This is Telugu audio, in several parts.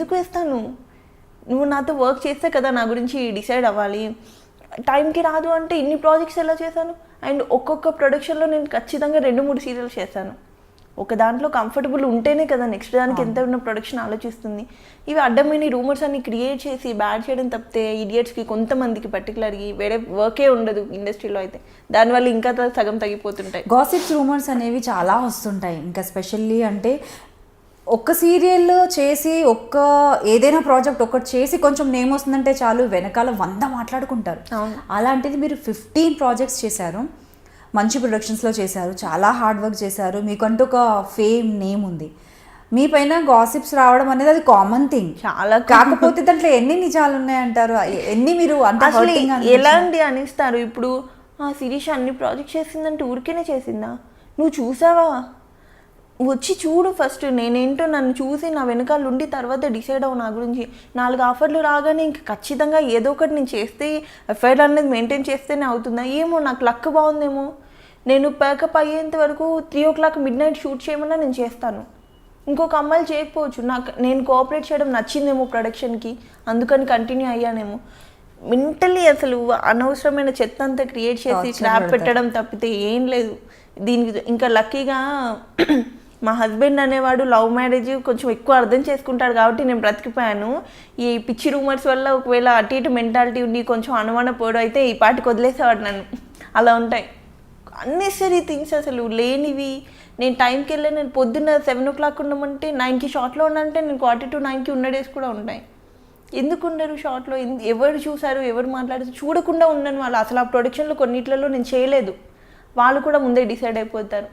ఎందుకు వేస్తాను? నువ్వు నాతో వర్క్ చేస్తే కదా నా గురించి డిసైడ్ అవ్వాలి. టైంకి రాదు అంటే ఇన్ని ప్రాజెక్ట్స్ ఎలా చేశాను? అండ్ ఒక్కొక్క ప్రొడక్షన్లో నేను ఖచ్చితంగా 2-3 సీరియల్స్ చేశాను. ఒక దాంట్లో కంఫర్టబుల్ ఉంటేనే కదా నెక్స్ట్ దానికి ఎంత ఉన్న ప్రొడక్షన్ ఆలోచిస్తుంది. ఇవి అడ్డమైన రూమర్స్ అన్ని క్రియేట్ చేసి బ్యాడ్ చేయడం తప్పితే ఇడియట్స్కి కొంతమందికి పర్టికులర్గా వేరే వర్కే ఉండదు ఇండస్ట్రీలో. అయితే దానివల్ల ఇంకా సగం తగ్గిపోతుంటాయి. గాసిప్స్ రూమర్స్ అనేవి చాలా వస్తుంటాయి. ఇంకా స్పెషల్లీ అంటే ఒక్క సీరియల్ చేసి ఏదైనా ప్రాజెక్ట్ ఒకటి చేసి కొంచెం నేమ్ వస్తుందంటే చాలు వెనకాల 100 మాట్లాడుకుంటారు. అలాంటిది మీరు 15 ప్రాజెక్ట్స్ చేశారు, మంచి ప్రొడక్షన్స్లో చేశారు, చాలా హార్డ్ వర్క్ చేశారు, మీకంటూ ఒక ఫేమ్ నేమ్ ఉంది. మీ పైన గాసిప్స్ రావడం అనేది అది కామన్ థింగ్. చాలా. కాకపోతే దాంట్లో ఎన్ని నిజాలు ఉన్నాయంటారు? ఎన్ని మీరు అంటే ఎలాంటి అనిస్తారు? ఇప్పుడు శిరీష అన్ని ప్రాజెక్ట్ చేసిందంటే ఊరికేనే చేసిందా? నువ్వు చూసావా? వచ్చి చూడు ఫస్ట్, నేనేంటో నన్ను చూసి నా వెనకాల ఉండి తర్వాత డిసైడ్ అవ్వు నా గురించి. 4 ఆఫర్లు రాగానే ఇంక ఖచ్చితంగా ఏదో ఒకటి నేను చేస్తే ఎఫ్ఐఆర్ అనేది మెయింటైన్ చేస్తేనే అవుతుందా? ఏమో నాకు లక్ బాగుందేమో. నేను ప్యాకప్ అయ్యేంత వరకు 3 o'clock midnight షూట్ చేయమన్నా నేను చేస్తాను. ఇంకొక అమ్మాయిలు చేయకపోవచ్చు. నేను కోఆపరేట్ చేయడం నచ్చిందేమో ప్రొడక్షన్కి, అందుకని కంటిన్యూ అయ్యానేమో. మెంటల్లీ అసలు అనవసరమైన చెత్త అంతా క్రియేట్ చేసి ట్రాప్ పెట్టడం తప్పితే ఏం లేదు దీనికి. ఇంకా లక్కీగా మా హస్బెండ్ అనేవాడు లవ్ మ్యారేజ్ కొంచెం ఎక్కువ అర్థం చేసుకుంటాడు కాబట్టి నేను బ్రతికిపోయాను. ఈ పిచ్చి రూమర్స్ వల్ల ఒకవేళ అటు ఇటు మెంటాలిటీ ఉండి కొంచెం అనుమాన పోవడం అయితే ఈ పాటికి వదిలేసేవాడు నన్ను. అలా ఉంటాయి అన్నెసరీ థింగ్స్, అసలు లేనివి. నేను టైంకి వెళ్ళి నేను పొద్దున్న 7 o'clock ఉండమంటే 9కి షార్ట్లో ఉండంటే నేను 8:45కి ఉన్న డేస్ కూడా ఉంటాయి. ఎందుకు ఉండరు షార్ట్లో? ఎవరు చూసారు, ఎవరు మాట్లాడారు చూడకుండా ఉన్నాను. వాళ్ళు అసలు ఆ ప్రొడక్షన్లో కొన్నిట్లలో నేను చేయలేదు, వాళ్ళు కూడా ముందే డిసైడ్ అయిపోతారు.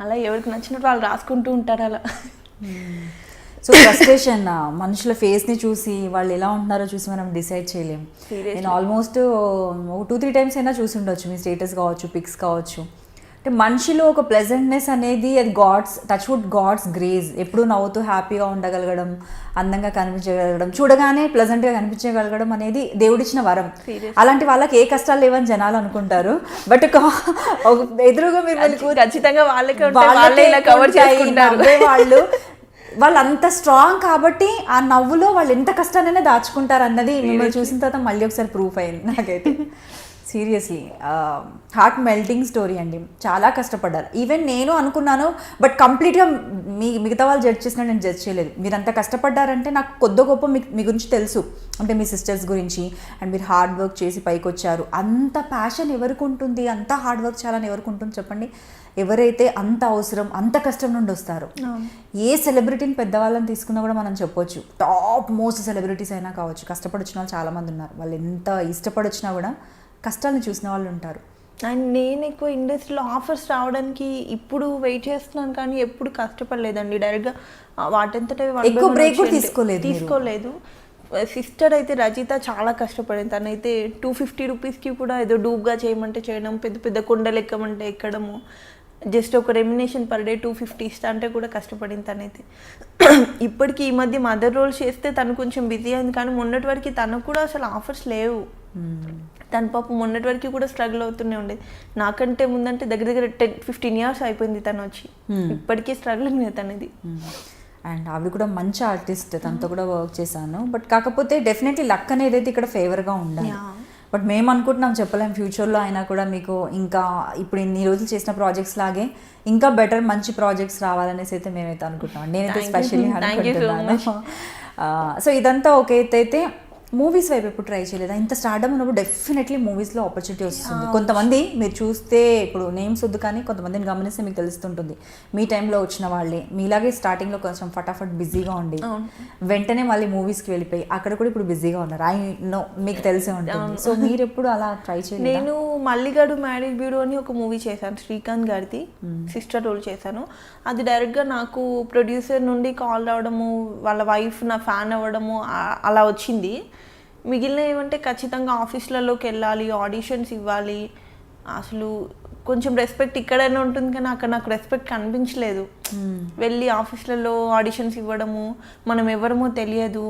అలా ఎవరికి నచ్చినట్టు వాళ్ళు రాసుకుంటూ ఉంటారు అలా. సో ఫ్రస్ట్రేషన్ మనుషుల ఫేస్ని చూసి వాళ్ళు ఎలా ఉంటున్నారో చూసి మనం డిసైడ్ చేయలేము. నేను ఆల్మోస్ట్ 2-3 times అయినా చూసి ఉండొచ్చు మీ స్టేటస్ కావచ్చు, పిక్స్ కావచ్చు. అంటే మనిషిలో ఒక ప్లెజెంట్నెస్ అనేది అది గాడ్స్ గ్రేస్. ఎప్పుడు నవ్వుతూ హ్యాపీగా ఉండగలగడం, అందంగా కనిపించగలగడం, చూడగానే ప్లెజెంట్గా కనిపించగలగడం అనేది దేవుడిచ్చిన వరం. అలాంటి వాళ్ళకి ఏ కష్టాలు లేవని జనాలు అనుకుంటారు. బట్ ఎదురుగా మీరు ఖచ్చితంగా వాళ్ళు అంత స్ట్రాంగ్ కాబట్టి ఆ నవ్వులో వాళ్ళు ఎంత కష్టానైనా దాచుకుంటారు అన్నది మిమ్మల్ని చూసిన తర్వాత మళ్ళీ ఒకసారి ప్రూఫ్ అయింది నాకైతే. సీరియస్లీ హార్ట్ మెల్టింగ్ స్టోరీ అండి. చాలా కష్టపడ్డారు. ఈవెన్ నేను అనుకున్నాను, బట్ కంప్లీట్గా మిగతా వాళ్ళు జడ్జ్ చేసినా నేను జడ్జ్ చేయలేదు. మీరు అంత కష్టపడ్డారంటే నాకు కొద్ది గొప్ప మీ గురించి తెలుసు, అంటే మీ సిస్టర్స్ గురించి. అండ్ మీరు హార్డ్ వర్క్ చేసి పైకి వచ్చారు. అంత ప్యాషన్ ఎవరికి ఉంటుంది, అంత హార్డ్ వర్క్ చేయాలని ఎవరికి ఉంటుంది చెప్పండి? ఎవరైతే అంత అవసరం, అంత కష్టం నుండి వస్తారు. ఏ సెలబ్రిటీని పెద్దవాళ్ళని తీసుకున్నా కూడా మనం చెప్పొచ్చు, టాప్ మోస్ట్ సెలబ్రిటీస్ అయినా కావచ్చు, కష్టపడి వచ్చిన వాళ్ళు చాలామంది ఉన్నారు. వాళ్ళు ఎంత ఇష్టపడి వచ్చినా కూడా కష్టాలను చూసిన వాళ్ళు ఉంటారు. అండ్ నేను ఎక్కువ ఇండస్ట్రీలో ఆఫర్స్ రావడానికి ఇప్పుడు వెయిట్ చేస్తున్నాను, కానీ ఎప్పుడు కష్టపడలేదండి. డైరెక్ట్గా వాటంతట ఎక్కువ బ్రేక్ కూడా తీసుకోలేదు. సిస్టర్ అయితే రజిత చాలా కష్టపడింది. తనైతే 250 రూపీస్కి కూడా ఏదో డూబ్గా చేయమంటే చేయడం, పెద్ద పెద్ద కొండలు ఎక్కమంటే ఎక్కడము, జస్ట్ ఒక రెమ్యునేషన్ పర్ డే 250 ఇస్తా అంటే కూడా కష్టపడింది తనైతే. ఇప్పటికీ ఈ మధ్య మదర్ రోల్స్ చేస్తే తను కొంచెం బిజీ అయింది, కానీ మొన్నటి వరకు తనకు కూడా అసలు ఆఫర్స్ లేవు. తన పాప మొన్నటి వరకు కూడా స్ట్రగుల్ అవుతూనే ఉండేది. నాకంటే ముందంటే దగ్గర 10-15 years అయిపోయింది తను వచ్చి, ఇప్పటికీ స్ట్రగుల్ ఉంది తనది. అండ్ ఆవిడ కూడా మంచి ఆర్టిస్ట్, తనతో కూడా వర్క్ చేశాను. బట్ కాకపోతే డెఫినెట్లీ లక్ అనేది అయితే ఇక్కడ ఫేవర్గా ఉండాలి. బట్ మేము అనుకుంటున్నాం, చెప్పలేం ఫ్యూచర్లో అయినా కూడా మీకు ఇంకా ఇప్పుడు ఇన్ని రోజులు చేసిన ప్రాజెక్ట్స్ లాగే ఇంకా బెటర్ మంచి ప్రాజెక్ట్స్ రావాలనేసి అయితే మేమైతే అనుకుంటున్నాం. నేనైతే స్పెషల్లీ అనుకుంటున్నాను. సో ఇదంతా ఒక అయితే మూవీస్ వైపు ఎప్పుడు ట్రై చేయలేదా? ఇంత స్టార్డమ్ ఉన్నప్పుడు డెఫినెట్లీ మూవీస్లో ఆపర్చునిటీ వస్తుంది. కొంతమంది మీరు చూస్తే ఇప్పుడు నేమ్స్ వద్దు, కానీ కొంతమందిని గమనిస్తే మీకు తెలుస్తుంటుంది. మీ టైంలో వచ్చిన వాళ్ళే మీలాగే స్టార్టింగ్లో కొంచెం ఫటాఫట్ బిజీగా ఉండి వెంటనే మళ్ళీ మూవీస్కి వెళ్ళిపోయి అక్కడ కూడా ఇప్పుడు బిజీగా ఉన్నారు. ఐ నో, మీకు తెలిసే ఉంటుంది. సో మీరు ఎప్పుడు అలా ట్రై చేయలేదు? నేను మల్లిగాడు మ్యారేజ్ బ్యూరో అని ఒక మూవీ చేశాను, శ్రీకాంత్ గారిది, సిస్టర్ రోల్ చేశాను. అది డైరెక్ట్గా నాకు ప్రొడ్యూసర్ నుండి కాల్ రావడము, వాళ్ళ వైఫ్ నా ఫ్యాన్ అవ్వడము అలా వచ్చింది. మిగిలిన ఏమంటే ఖచ్చితంగా ఆఫీస్లలోకి వెళ్ళాలి, ఆడిషన్స్ ఇవ్వాలి. అసలు కొంచెం రెస్పెక్ట్ ఇక్కడైనా ఉంటుంది, కానీ అక్కడ నాకు రెస్పెక్ట్ కనిపించలేదు. వెళ్ళి ఆఫీస్లలో ఆడిషన్స్ ఇవ్వడము, మనం ఎవరమో తెలియదు,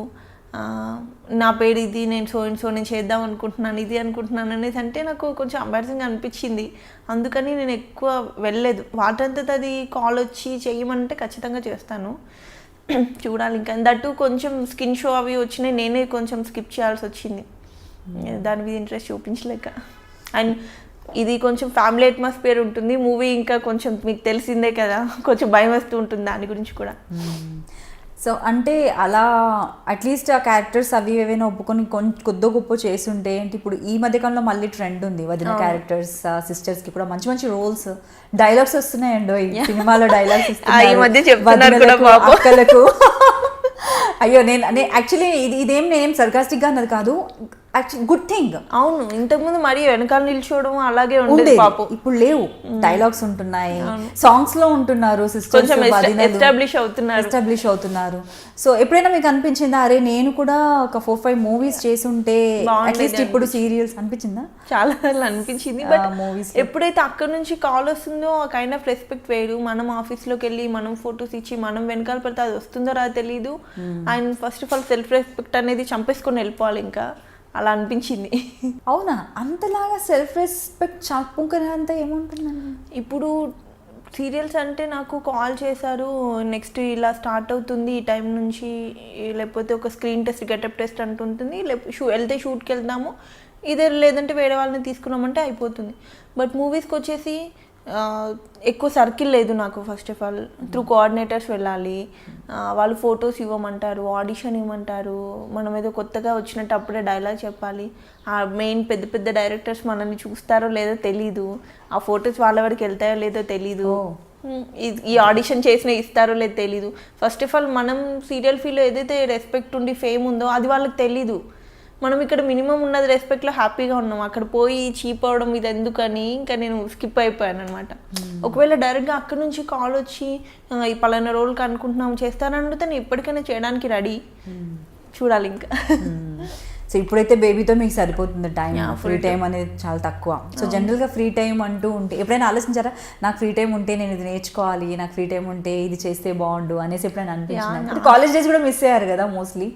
నా పేరు ఇది, నేను నేను చేద్దాం అనుకుంటున్నాను, ఇది అనుకుంటున్నాను అనేసి అంటే నాకు కొంచెం ఎంబారసింగ్ అనిపించింది. అందుకని నేను ఎక్కువ వెళ్ళలేదు. వాటంతట అది కాల్ వచ్చి చేయమంటే ఖచ్చితంగా చేస్తాను. చూడాలి ఇంకా. దట్టు కొంచెం స్కిన్ షో అవి వచ్చినాయి, నేనే కొంచెం స్కిప్ చేయాల్సి వచ్చింది, దాని మీద ఇంట్రెస్ట్ చూపించలేక. అండ్ ఇది కొంచెం ఫ్యామిలీ అట్మాస్ఫియర్ ఉంటుంది మూవీ, ఇంకా కొంచెం మీకు తెలిసిందే కదా, కొంచెం భయం వస్తూ ఉంటుంది దాని గురించి కూడా. సో అంటే అలా అట్లీస్ట్ ఆ క్యారెక్టర్స్ అవి ఏవైనా ఒప్పుకొని కొద్ది గొప్ప చేస్తుంటే అంటే ఇప్పుడు ఈ మధ్యకాలంలో మళ్ళీ ట్రెండ్ ఉంది వదిన క్యారెక్టర్స్ సిస్టర్స్కి కూడా మంచి మంచి రోల్స్, డైలాగ్స్ వస్తున్నాయండి ఈ సినిమాలో, డైలాగ్స్ ఈ మధ్య చెప్తున్నారు కూడా పాపం. అక్కలకు అయ్యో నేను యాక్చువల్లీ ఇదేం నేనేం సర్కాస్టిక్గా అన్నది కాదు, యాక్చువల్లీ గుడ్ థింగ్. అవును, ఇంతకుముందు మరి వెనకాల నిల్చోవడం అలాగే ఉండేది పాపం, ఇప్పుడు లేవు, డైలాగ్స్ ఉంటున్నాయి, సాంగ్స్ లో ఉంటున్నారు, సిస్టర్స్ ఎస్టాబ్లిష్ అవుతున్నారు. సో ఎప్పుడైనా మీకు అనిపించిందా అరే నేను కూడా ఒక 4-5 మూవీస్ చేసి ఉంటే అట్లీస్ట్ ఇప్పుడు సీరియల్స్ అనిపించిందా? చాలా సార్లు అనిపించింది. బట్ మూవీస్ ఎప్పుడైతే అక్కడ నుంచి కాల్ వస్తుందో ఆ కైండ్ ఆఫ్ రెస్పెక్ట్ వేరు. మనం ఆఫీస్లోకి వెళ్ళి మనం ఫొటోస్ ఇచ్చి మనం వెనకాల పడితే అది వస్తుందో రాదో తెలియదు. And first of all self respect అనేది చంపేసుకొని వెళ్ళిపోవాలి, ఇంకా అలా అనిపించింది. అవునా, అంతలాగా సెల్ఫ్ రెస్పెక్ట్ చాపుకునే అంత ఏముంటుందండి? ఇప్పుడు సీరియల్స్ అంటే నాకు కాల్ చేశారు, నెక్స్ట్ ఇలా స్టార్ట్ అవుతుంది ఈ టైం నుంచి, లేకపోతే ఒక స్క్రీన్ టెస్ట్ గెటప్ టెస్ట్ అంటుంటుంది, లేకపోతే వెళ్తే షూట్కి వెళ్దాము, ఇదే లేదంటే వేరే వాళ్ళని తీసుకున్నామంటే అయిపోతుంది. బట్ మూవీస్కి వచ్చేసి ఎక్కువ సర్కిల్ లేదు నాకు. First of all through coordinators వెళ్ళాలి, వాళ్ళు ఫొటోస్ ఇవ్వమంటారు, ఆడిషన్ ఇవ్వమంటారు, మనం ఏదో కొత్తగా వచ్చినట్టు అప్పుడే డైలాగ్ చెప్పాలి. ఆ మెయిన్ పెద్ద పెద్ద డైరెక్టర్స్ మనల్ని చూస్తారో లేదో తెలీదు, ఆ ఫొటోస్ వాళ్ళ వరకు వెళ్తాయో లేదో తెలీదు, ఈ ఆడిషన్ చేసిన ఇస్తారో లేదో తెలీదు. ఫస్ట్ ఆఫ్ ఆల్ మనం సీరియల్ ఫీల్డ్లో ఏదైతే రెస్పెక్ట్ ఉండి ఫేమ్ ఉందో అది వాళ్ళకి తెలీదు. మనం ఇక్కడ మినిమం ఉన్నది రెస్పెక్ట్లో హ్యాపీగా ఉన్నాం, అక్కడ పోయి చీప్ అవడం ఇది ఎందుకని ఇంకా నేను స్కిప్ అయిపోయాను అనమాట. ఒకవేళ డైరెక్ట్గా అక్కడ నుంచి కాల్ వచ్చి ఈ పలానా రోల్కి అనుకుంటున్నాం చేస్తానని అడిగితే నేను ఎప్పటికైనా చేయడానికి రెడీ. చూడాలి ఇంకా. సో ఇప్పుడైతే బేబీతో మీకు సరిపోతుంది టైం, ఫ్రీ టైం అనేది చాలా తక్కువ. సో జనరల్గా ఫ్రీ టైం అంటూ ఉంటే ఎప్పుడైనా ఆలోచించారా నాకు ఫ్రీ టైం ఉంటే నేను ఇది నేర్చుకోవాలి, నాకు ఫ్రీ టైం ఉంటే ఇది చేస్తే బాగుండు అనేసి ఎప్పుడైనా అనిపించింది? కాలేజ్ డేస్ కూడా మిస్ అయ్యారు కదా మోస్ట్లీ,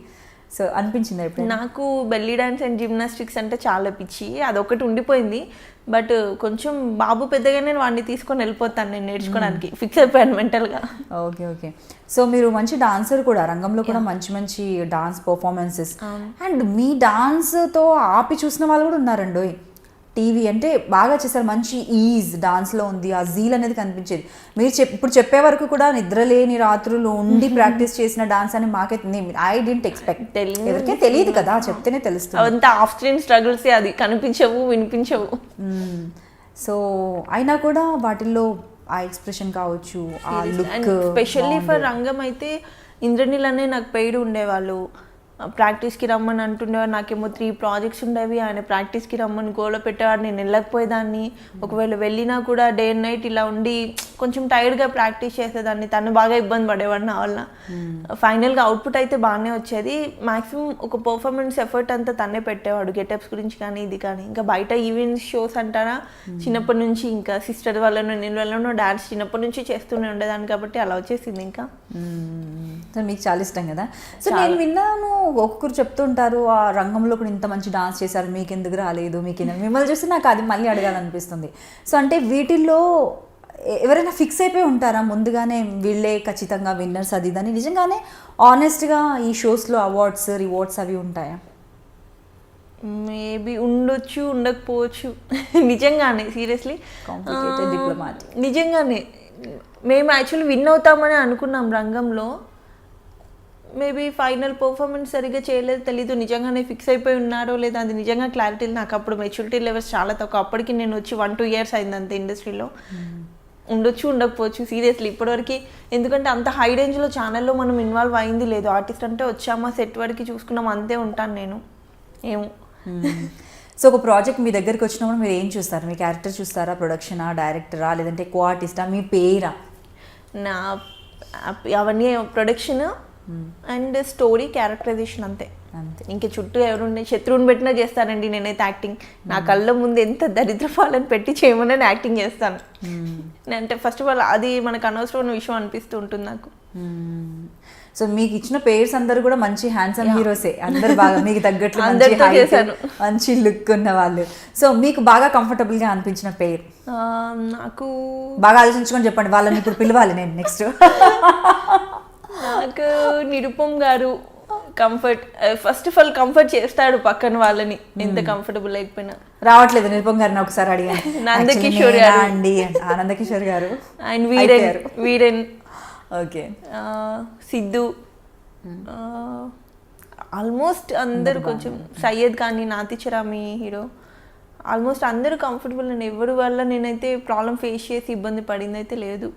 సో అనిపించింది ఎప్పుడు? నాకు బెల్లీ డాన్స్ అండ్ జిమ్నాస్టిక్స్ అంటే చాలా పిచ్చి, అదొకటి ఉండిపోయింది. బట్ కొంచెం బాబు పెద్దగా నేను వాడిని తీసుకొని వెళ్ళిపోతాను నేను నేర్చుకోవడానికి, ఫిక్స్ అయిపోయాను మెంటల్గా. Okay okay. సో మీరు మంచి డాన్సర్ కూడా, రంగంలో కూడా మంచి మంచి డాన్స్ పర్ఫార్మెన్సెస్, అండ్ మీ డాన్స్తో ఆపి చూసిన వాళ్ళు కూడా ఉన్నారండి. టీవీ అంటే బాగా చేశారు, మంచి ఈజ్ డాన్స్లో ఉంది, ఆ జీల్ అనేది కనిపించేది. మీరు ఇప్పుడు చెప్పే వరకు కూడా నిద్రలేని రాత్రులు ఉండి ప్రాక్టీస్ చేసిన డాన్స్ అని మాకైతే ఐ డెంట్ ఎక్స్పెక్ట్. ఎవరికే తెలియదు కదా, చెప్తేనే తెలుస్తుంది. అంతా ఆఫ్ స్క్రీన్ స్ట్రగుల్స్, అది కనిపించవు వినిపించవు. సో అయినా కూడా వాటిల్లో ఆ ఎక్స్ప్రెషన్ కావచ్చు, ఆ లుక్. స్పెషల్లీ ఫర్ రంగం అయితే ఇంద్రనీల్ అనే నాకు పెయిడ్ ఉండేవాళ్ళు, ప్రాక్టీస్కి రమ్మని అంటుండేవాడు. నాకేమో 3 ప్రాజెక్ట్స్ ఉండేవి, ఆయన ప్రాక్టీస్కి రమ్మని గోలో పెట్టేవాడు, నేను వెళ్ళకపోయేదాన్ని. ఒకవేళ వెళ్ళినా కూడా డే అండ్ నైట్ ఇలా ఉండి కొంచెం టైర్డ్గా ప్రాక్టీస్ చేసేదాన్ని, తను బాగా ఇబ్బంది పడేవాడు నా వల్ల. ఫైనల్గా అవుట్పుట్ అయితే బాగానే వచ్చేది. మ్యాక్సిమం ఒక పర్ఫార్మెన్స్ ఎఫర్ట్ అంతా తనే పెట్టేవాడు, గెటప్స్ గురించి కానీ ఇది కానీ. ఇంకా బయట ఈవెంట్స్ షోస్ అంటారా, చిన్నప్పటి నుంచి ఇంకా సిస్టర్ వాళ్ళను నేను వాళ్ళను డాన్స్ చిన్నప్పటి నుంచి చేస్తూనే ఉండేదాన్ని, కాబట్టి అలా వచ్చేసింది. ఇంకా మీకు చాలా ఇష్టం కదా. సో నేను విన్నాను ఒక్కొక్కరు చెప్తుంటారు ఆ రంగంలో కూడా ఇంత మంచి డాన్స్ చేశారు, మీకు ఎందుకు రాలేదు, మీకు మిమ్మల్ని చూస్తే నాకు అది మళ్ళీ అడగాలనిపిస్తుంది. సో అంటే వీటిల్లో ఎవరైనా ఫిక్స్ అయిపోయి ఉంటారా ముందుగానే వీళ్ళే ఖచ్చితంగా విన్నర్స్ అది ఇదని? నిజంగానే ఆనెస్ట్గా ఈ షోస్లో అవార్డ్స్ రివార్డ్స్ అవి ఉంటాయా? మేబీ ఉండొచ్చు, ఉండకపోవచ్చు. నిజంగానే సీరియస్లీ నిజంగానే మేము యాక్చువల్లీ విన్ అవుతామని అనుకున్నాం రంగంలో. మేబీ ఫైనల్ పర్ఫార్మెన్స్ సరిగ్గా చేయలేదు తెలీదు, నిజంగానే ఫిక్స్ అయిపోయి ఉన్నారో లేదా అది నిజంగా క్లారిటీ. నాకు అప్పుడు మెచ్యూరిటీ లెవెల్స్ చాలా తక్కువ, అప్పటికి నేను వచ్చి 1-2 years అయింది అంతే ఇండస్ట్రీలో. ఉండొచ్చు, ఉండకపోవచ్చు సీరియస్లీ ఇప్పటివరకు. ఎందుకంటే అంత హై రేంజ్లో ఛానల్లో మనం ఇన్వాల్వ్ అయింది లేదు. ఆర్టిస్ట్ అంటే వచ్చామా సెట్ వరకు చూసుకున్నాం అంతే ఉంటాను నేను. ఏమో. సో ఒక ప్రాజెక్ట్ మీ దగ్గరికి వచ్చినప్పుడు మీరు ఏం చూస్తారు? మీ క్యారెక్టర్ చూస్తారా, ప్రొడక్షనా, డైరెక్టరా, లేదంటే కో ఆర్టిస్టా, మీ పేరా? నా అవన్నీ ప్రొడక్షన్ అండ్ స్టోరీ, క్యారెక్టరైజేషన్ అంతే. ఇంక చుట్టూ ఎవరుండే శత్రువుని పెట్టినా చేస్తానండి నేనైతే యాక్టింగ్. నా కళ్ళ ముందు ఎంత దరిద్రపాలని పెట్టి చేయమని నేను యాక్టింగ్ చేస్తాను. అంటే ఫస్ట్ ఆఫ్ ఆల్ అది మనకు అనవసరమైన విషయం అనిపిస్తూ ఉంటుంది నాకు. సో మీకు ఇచ్చిన పేర్స్ అందరూ కూడా మంచి హ్యాండ్సమ్ హీరోసే, అందరు బాగా మీకు తగ్గట్లు మంచి లుక్ ఉన్న వాళ్ళు. సో మీకు బాగా కంఫర్టబుల్గా అనిపించిన పేరు నాకు బాగా ఆలోచించుకొని చెప్పండి, వాళ్ళని ఇప్పుడు పిలవాలి నేను నెక్స్ట్. నాకు నిరుపమ్ గారు comfort, first of all comfort చేస్తాడు పక్కన వాళ్ళని ఎంత కంఫర్టబుల్ లేకపోయినా. రావట్లేదు నిరుపమ్ గారిని ఒకసారి అడిగాను. నందకిషోర్ Actually గారు నేనా అండి ఆనందకిషోర్ గారు అండ్ అయిపోయారు. వీరెన్ ఓకే సిద్ధు, ఆల్మోస్ట్ అందరు కొంచెం సయ్యద్ కానీ నాతిచరామి హీరో ఆల్మోస్ట్ అందరూ కంఫర్టబుల్ అండి. ఎవరి వల్ల నేనైతే ప్రాబ్లం ఫేస్ చేసి ఇబ్బంది పడింది అయితే లేదు.